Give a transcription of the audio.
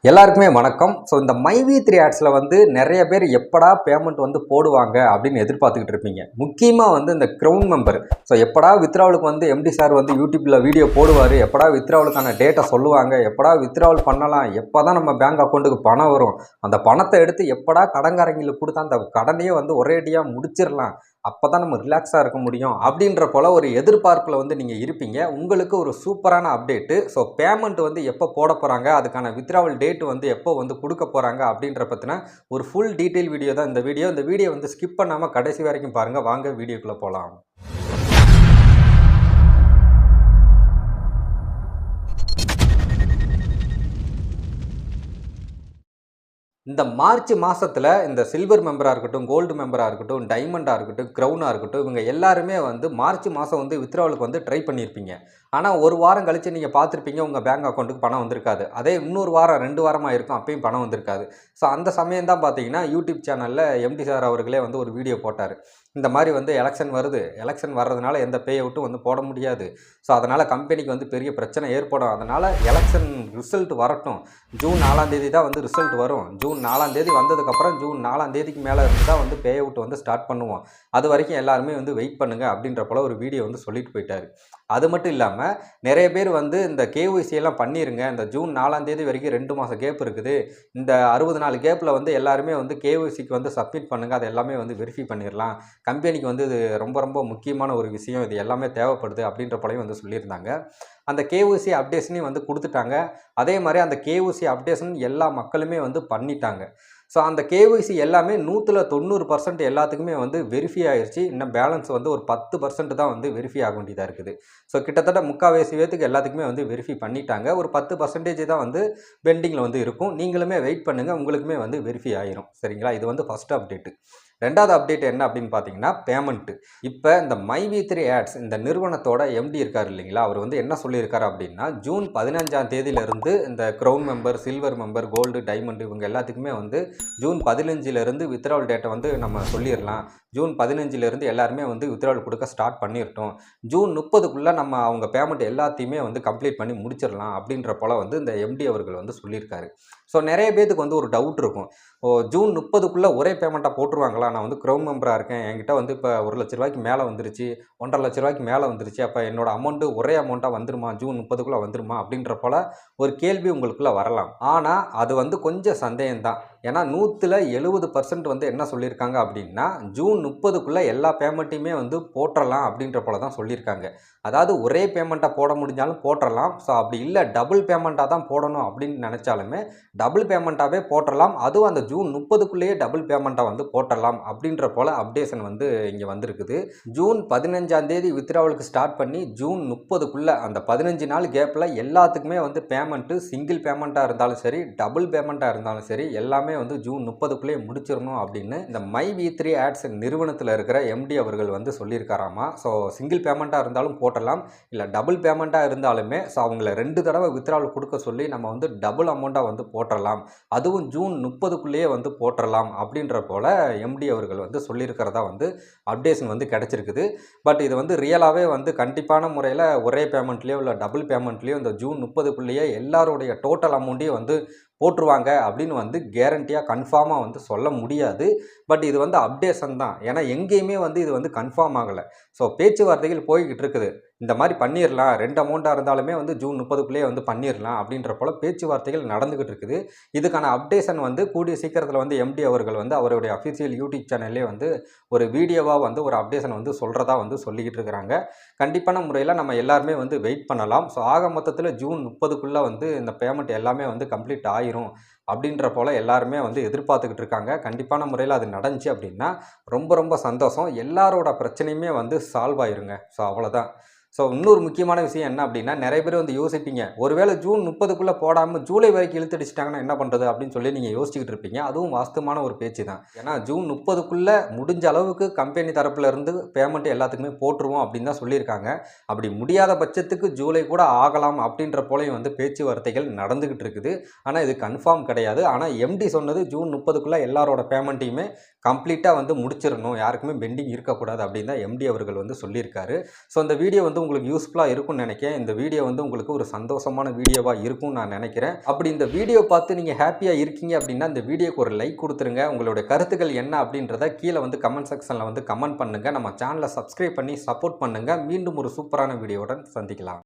எல்லாருக்குமே வணக்கம். ஸோ இந்த மைவி3 ஆட்ஸில் வந்து நிறைய பேர் எப்படா பேமெண்ட் வந்து போடுவாங்க அப்படின்னு எதிர்பார்த்துக்கிட்டு இருப்பீங்க. முக்கியமாக வந்து இந்த க்ரௌன் மெம்பர். ஸோ எப்படா வித்ட்ராவலுக்கு வந்து எம்டி சார் வந்து யூடியூப்பில் வீடியோ போடுவார், எப்படா வித்ட்ராவலுக்கான டேட்டை சொல்லுவாங்க, எப்படா வித்ட்ராவல் பண்ணலாம், எப்போ தான் நம்ம பேங்க் அக்கௌண்ட்டுக்கு பணம் வரும், அந்த பணத்தை எடுத்து எப்படா கடன்காரங்களுக்கு கொடுத்தா அந்த கடனையே வந்து ஒரேடியாக முடிச்சிடலாம், அப்போ தான் நம்ம ரிலாக்ஸாக இருக்க முடியும் அப்படின்ற போல் ஒரு எதிர்பார்ப்பில் வந்து நீங்கள் இருப்பீங்க. உங்களுக்கு ஒரு சூப்பரான அப்டேட்டு. ஸோ பேமெண்ட் வந்து எப்போ போட போகிறாங்க, அதுக்கான வித்ட்ராவல் டேட் வந்து எப்போ வந்து கொடுக்க போகிறாங்க அப்படின்ற பற்றின ஒரு ஃபுல் டீட்டெயில் வீடியோ தான் இந்த வீடியோ. இந்த வீடியோ வந்து ஸ்கிப் பண்ணாமல் கடைசி வரைக்கும் பாருங்கள். வாங்க வீடியோக்குள்ளே போகலாம். இந்த மார்ச் மாதத்தில் இந்த சில்வர் மெம்பராக இருக்கட்டும், கோல்டு மெம்பராக இருக்கட்டும், டைமண்டாக இருக்கட்டும், க்ரௌனாக இருக்கட்டும், இவங்க எல்லாருமே வந்து மார்ச் மாதம் வந்து வித்ட்ராவலுக்கு வந்து ட்ரை பண்ணியிருப்பீங்க. ஆனால் ஒரு வாரம் கழித்து நீங்கள் பார்த்துருப்பீங்க, உங்கள் பேங்க் அக்கௌண்ட்டுக்கு பணம் வந்திருக்காது. அதே இன்னொரு வாரம் 2 வாரமாக இருக்கும், அப்பயும் பணம் வந்திருக்காது. ஸோ அந்த சமயம் தான் பார்த்தீங்கன்னா யூடியூப் சேனலில் எம்டி சார் அவர்களே வந்து ஒரு வீடியோ போட்டார். இந்த மாதிரி வந்து எலெக்ஷன் வருது, எலெக்ஷன் வர்றதுனால எந்த பே அவுட்டும் வந்து போட முடியாது. ஸோ அதனால் கம்பெனிக்கு வந்து பெரிய பிரச்சனை ஏற்படும். அதனால் எலெக்ஷன் ரிசல்ட் வரட்டும், ஜூன் 4ஆம் தேதி தான் வந்து ரிசல்ட் வரும். ஜூன் 4ஆம் தேதி வந்ததுக்கப்புறம் ஜூன் 4ஆம் தேதிக்கு மேலே இருந்து தான் வந்து பே அவுட் வந்து ஸ்டார்ட் பண்ணுவோம். அது வரைக்கும் எல்லாருமே வந்து வெயிட் பண்ணுங்கள் அப்படின்ற போல் ஒரு வீடியோ வந்து சொல்லிட்டு போயிட்டார். அது மட்டும் இல்லாமல் நிறைய பேர் வந்து இந்த கேஒய்சி எல்லாம் பண்ணிடுங்க, இந்த ஜூன் 4ஆம் தேதி வரைக்கும் 2 மாதம் கேப் இருக்குது, இந்த 60 நாள் கேப்பில் வந்து எல்லாருமே வந்து கேஒய்சிக்கு வந்து சப்மிட் பண்ணுங்கள், அது எல்லாமே வந்து வெரிஃபை பண்ணிடலாம், கம்பெனிக்கு வந்து இது ரொம்ப ரொம்ப முக்கியமான ஒரு விஷயம், இது எல்லாமே தேவைப்படுது அப்படின்ற போலையும் வந்து சொல்லியிருந்தாங்க. அந்த கேஒய்சி அப்டேஷனையும் வந்து கொடுத்துட்டாங்க. அதே மாதிரி அந்த கேஒய்சி அப்டேஷன் எல்லா மக்களுமே வந்து பண்ணிட்டாங்க. ஸோ அந்த கேஒய்சி எல்லாமே 190% எல்லாத்துக்குமே வந்து வெரிஃபை ஆயிடுச்சு. இன்னும் பேலன்ஸ் வந்து ஒரு 10% தான் வந்து வெரிஃபை ஆக வேண்டியதாக இருக்குது. ஸோ கிட்டத்தட்ட முக்கால்வாசி பேத்துக்கு எல்லாத்துக்குமே வந்து வெரிஃபை பண்ணிட்டாங்க. ஒரு 10% தான் வந்து பெண்டிங்கில் வந்து இருக்கும். நீங்களுமே வெயிட் பண்ணுங்கள், உங்களுக்குமே வந்து வெரிஃபை ஆயிரும். சரிங்களா? இது வந்து ஃபஸ்ட் அப்டேட்டு. ரெண்டாவது அப்டேட் என்ன அப்படின்னு பார்த்தீங்கன்னா பேமெண்ட்டு. இப்போ இந்த மைவி3 ஆட்ஸ் இந்த நிறுவனத்தோட எம்டி இருக்கார் இல்லைங்களா, அவர் வந்து என்ன சொல்லியிருக்காரு அப்படின்னா, ஜூன் 15ஆம் தேதியிலிருந்து இந்த crown member, silver member, gold, diamond இவங்க எல்லாத்துக்குமே வந்து ஜூன் 15லேருந்து வித்ட்ராவல் டேட்டை வந்து நம்ம சொல்லிடலாம். ஜூன் 15லேருந்து எல்லாருமே வந்து வித்ட்ராவல் கொடுக்க ஸ்டார்ட் பண்ணிட்டோம். ஜூன் 30க்குள்ளே நம்ம அவங்க பேமெண்ட் எல்லாத்தையுமே வந்து கம்ப்ளீட் பண்ணி முடிச்சிடலாம் அப்படின்ற போல் வந்து இந்த எம்டி அவர்கள் வந்து சொல்லியிருக்காரு. ஸோ நிறைய பேத்துக்கு வந்து ஒரு டவுட் இருக்கும், ஜூன் 30க்குள்ளே ஒரே பேமெண்ட்டாக போட்டுருவாங்களா? நான் வந்து க்ரௌன் மெம்பராக இருக்கேன், என்கிட்ட வந்து இப்போ ₹1,00,000 மேலே வந்துருச்சு, ₹1,50,000 மேலே வந்துருச்சு, அப்போ என்னோட அமௌண்ட்டு ஒரே அமௌண்ட்டாக வந்துருமா, ஜூன் 30க்குள்ளே வந்துருமா அப்படின்ற போல் ஒரு கேள்வி உங்களுக்குள்ளே வரலாம். ஆனால் அது வந்து கொஞ்சம் சந்தேகம்தான். ஏன்னா 170% வந்து என்ன சொல்லியிருக்காங்க அப்படின்னா, ஜூன் 30க்குள்ளே எல்லா பேமெண்ட்டையுமே வந்து போட்டுடலாம் அப்படின்ற போல தான் சொல்லியிருக்காங்க. அதாவது ஒரே பேமெண்ட்டாக போட முடிஞ்சாலும் போட்டுடலாம். ஸோ அப்படி இல்லை டபுள் பேமெண்ட்டாக தான் போடணும் அப்படின்னு நினச்சாலுமே டபுள் பேமெண்ட்டாகவே போட்டுடலாம். அதுவும் அந்த ஜூன் 30க்குள்ளேயே டபுள் பேமெண்ட்டாக வந்து போட்டுடலாம் அப்படின்ற போல் அப்டேஷன் வந்து இங்கே வந்திருக்குது. ஜூன் 15ஆம் தேதி வித்ட்ராவலுக்கு ஸ்டார்ட் பண்ணி ஜூன் 30க்குள்ளே அந்த 15 நாள் கேப்பில் எல்லாத்துக்குமே வந்து பேமெண்ட்டு சிங்கிள் பேமெண்ட்டாக இருந்தாலும் சரி, டபுள் பேமெண்ட்டாக இருந்தாலும் சரி, எல்லாமே வந்து ஜூன் 30க்குள்ளேயே முடிச்சிடணும் அப்படின்னு இந்த மைவி3 ஆட்ஸ் நிறுவனத்தில் இருக்கிற எம்டி அவர்கள் வந்து சொல்லியிருக்காராமா. ஸோ சிங்கிள் பேமெண்ட்டாக இருந்தாலும் போட்டலாம், இல்லை டபுள் பேமெண்ட்டாக இருந்தாலுமே ஸோ அவங்கள 2 தடவை வித்ட்ராவல் கொடுக்க சொல்லி நம்ம வந்து டபுள் அமௌண்ட்டாக வந்து போட்டுடலாம், அதுவும் ஜூன் 30க்குள்ளேயே வந்து போட்டுடலாம் அப்படின்ற போல் எம்டி அவர்கள் வந்து சொல்லியிருக்கிறதா வந்து அப்டேஷன் வந்து கிடச்சிருக்குது. பட் இது வந்து ரியலாகவே வந்து கண்டிப்பான முறையில் ஒரே பேமெண்ட்லேயோ இல்லை டபுள் பேமெண்ட்லேயோ இந்த ஜூன் 30க்குள்ளேயே எல்லாருடைய டோட்டல் அமௌண்ட்டையும் வந்து போட்டுருவாங்க அப்படின்னு வந்து கேரண்டியாக கன்ஃபார்மாக வந்து சொல்ல முடியாது. பட் இது வந்து அப்டேஷன் தான். ஏன்னா எங்கேயுமே வந்து இது வந்து கன்ஃபார்ம் ஆகலை. ஸோ பேச்சுவார்த்தைகள் போய்கிட்டு இருக்குது. இந்த மாதிரி பண்ணிடலாம், 2 அமௌண்ட்டாக இருந்தாலுமே வந்து ஜூன் 30க்குள்ளேயே வந்து பண்ணிடலாம் அப்படின்ற போல் பேச்சுவார்த்தைகள் நடந்துக்கிட்டு இருக்குது. இதுக்கான அப்டேஷன் வந்து கூடிய சீக்கிரத்தில் வந்து எம்டி அவர்கள் வந்து அவருடைய அஃபிஷியல் யூடியூப் சேனல்லே வந்து ஒரு வீடியோவாக வந்து ஒரு அப்டேஷன் வந்து சொல்கிறதா வந்து சொல்லிக்கிட்டு இருக்கிறாங்க. கண்டிப்பான முறையில் நம்ம எல்லாருமே வந்து வெயிட் பண்ணலாம். ஸோ ஆக மொத்தத்தில் ஜூன் 30க்குள்ளே வந்து இந்த பேமெண்ட் எல்லாமே வந்து கம்ப்ளீட் ஆயிரும் அப்படின்ற போல் எல்லாருமே வந்து எதிர்பார்த்துக்கிட்டு இருக்காங்க. கண்டிப்பான முறையில் அது நடந்துச்சு அப்படின்னா ரொம்ப ரொம்ப சந்தோஷம். எல்லாரோட பிரச்சனையுமே வந்து சால்வ் ஆயிருங்க. ஸோ அவ்வளோதான். ஸோ இன்னொரு முக்கியமான விஷயம் என்ன அப்படின்னா, நிறைய பேர் வந்து யோசிப்பீங்க, ஒருவேளை ஜூன் 30க்குள்ளே போடாமல் ஜூலை வரைக்கும் இழுத்தடிச்சிட்டாங்கன்னா என்ன பண்ணுறது அப்படின்னு சொல்லி நீங்கள் யோசிச்சுக்கிட்டு இருப்பீங்க. அதுவும் வாஸ்தவமான ஒரு பேச்சு தான். ஏன்னா ஜூன் 30க்குள்ளே முடிஞ்ச அளவுக்கு கம்பெனி தரப்புல இருந்து பேமெண்ட் எல்லாத்துக்குமே போட்டுருவோம் அப்படின்னு தான் சொல்லியிருக்காங்க. அப்படி முடியாத பட்சத்துக்கு ஜூலை கூட ஆகலாம் அப்படின்ற போலையும் வந்து பேச்சுவார்த்தைகள் நடந்துக்கிட்டு இருக்குது. ஆனால் இது கன்ஃபார்ம் கிடையாது. கிடையாது. ஆனால் எம்டி சொன்னது ஜூன் 30க்குள்ளே எல்லாரோட பேமெண்ட்டையுமே கம்ப்ளீட்டாக வந்து முடிச்சிடணும், யாருக்குமே பெண்டிங் இருக்கக்கூடாது அப்படின்னு தான் எம்டி அவர்கள் வந்து சொல்லியிருக்காரு. ஸோ இந்த வீடியோ வந்து உங்களுக்கு யூஸ்ஃபுல்லாக இருக்கும்னு நினைக்கிறேன். இந்த வீடியோ வந்து உங்களுக்கு ஒரு சந்தோஷமான வீடியோவாக இருக்கும்னு நான் நினைக்கிறேன். அப்படி இந்த வீடியோ பார்த்து நீங்கள் ஹாப்பியாக இருக்கீங்க அப்படின்னா இந்த வீடியோக்கு ஒரு லைக் கொடுத்துருங்க. உங்களுடைய கருத்துக்கள் என்ன அப்படின்றத கீழே வந்து கமெண்ட் செக்ஷனில் வந்து கமெண்ட் பண்ணுங்கள். நம்ம சேனலை சப்ஸ்கிரைப் பண்ணி சப்போர்ட் பண்ணுங்கள். மீண்டும் ஒரு சூப்பரான வீடியோவுடன் சந்திக்கலாம்.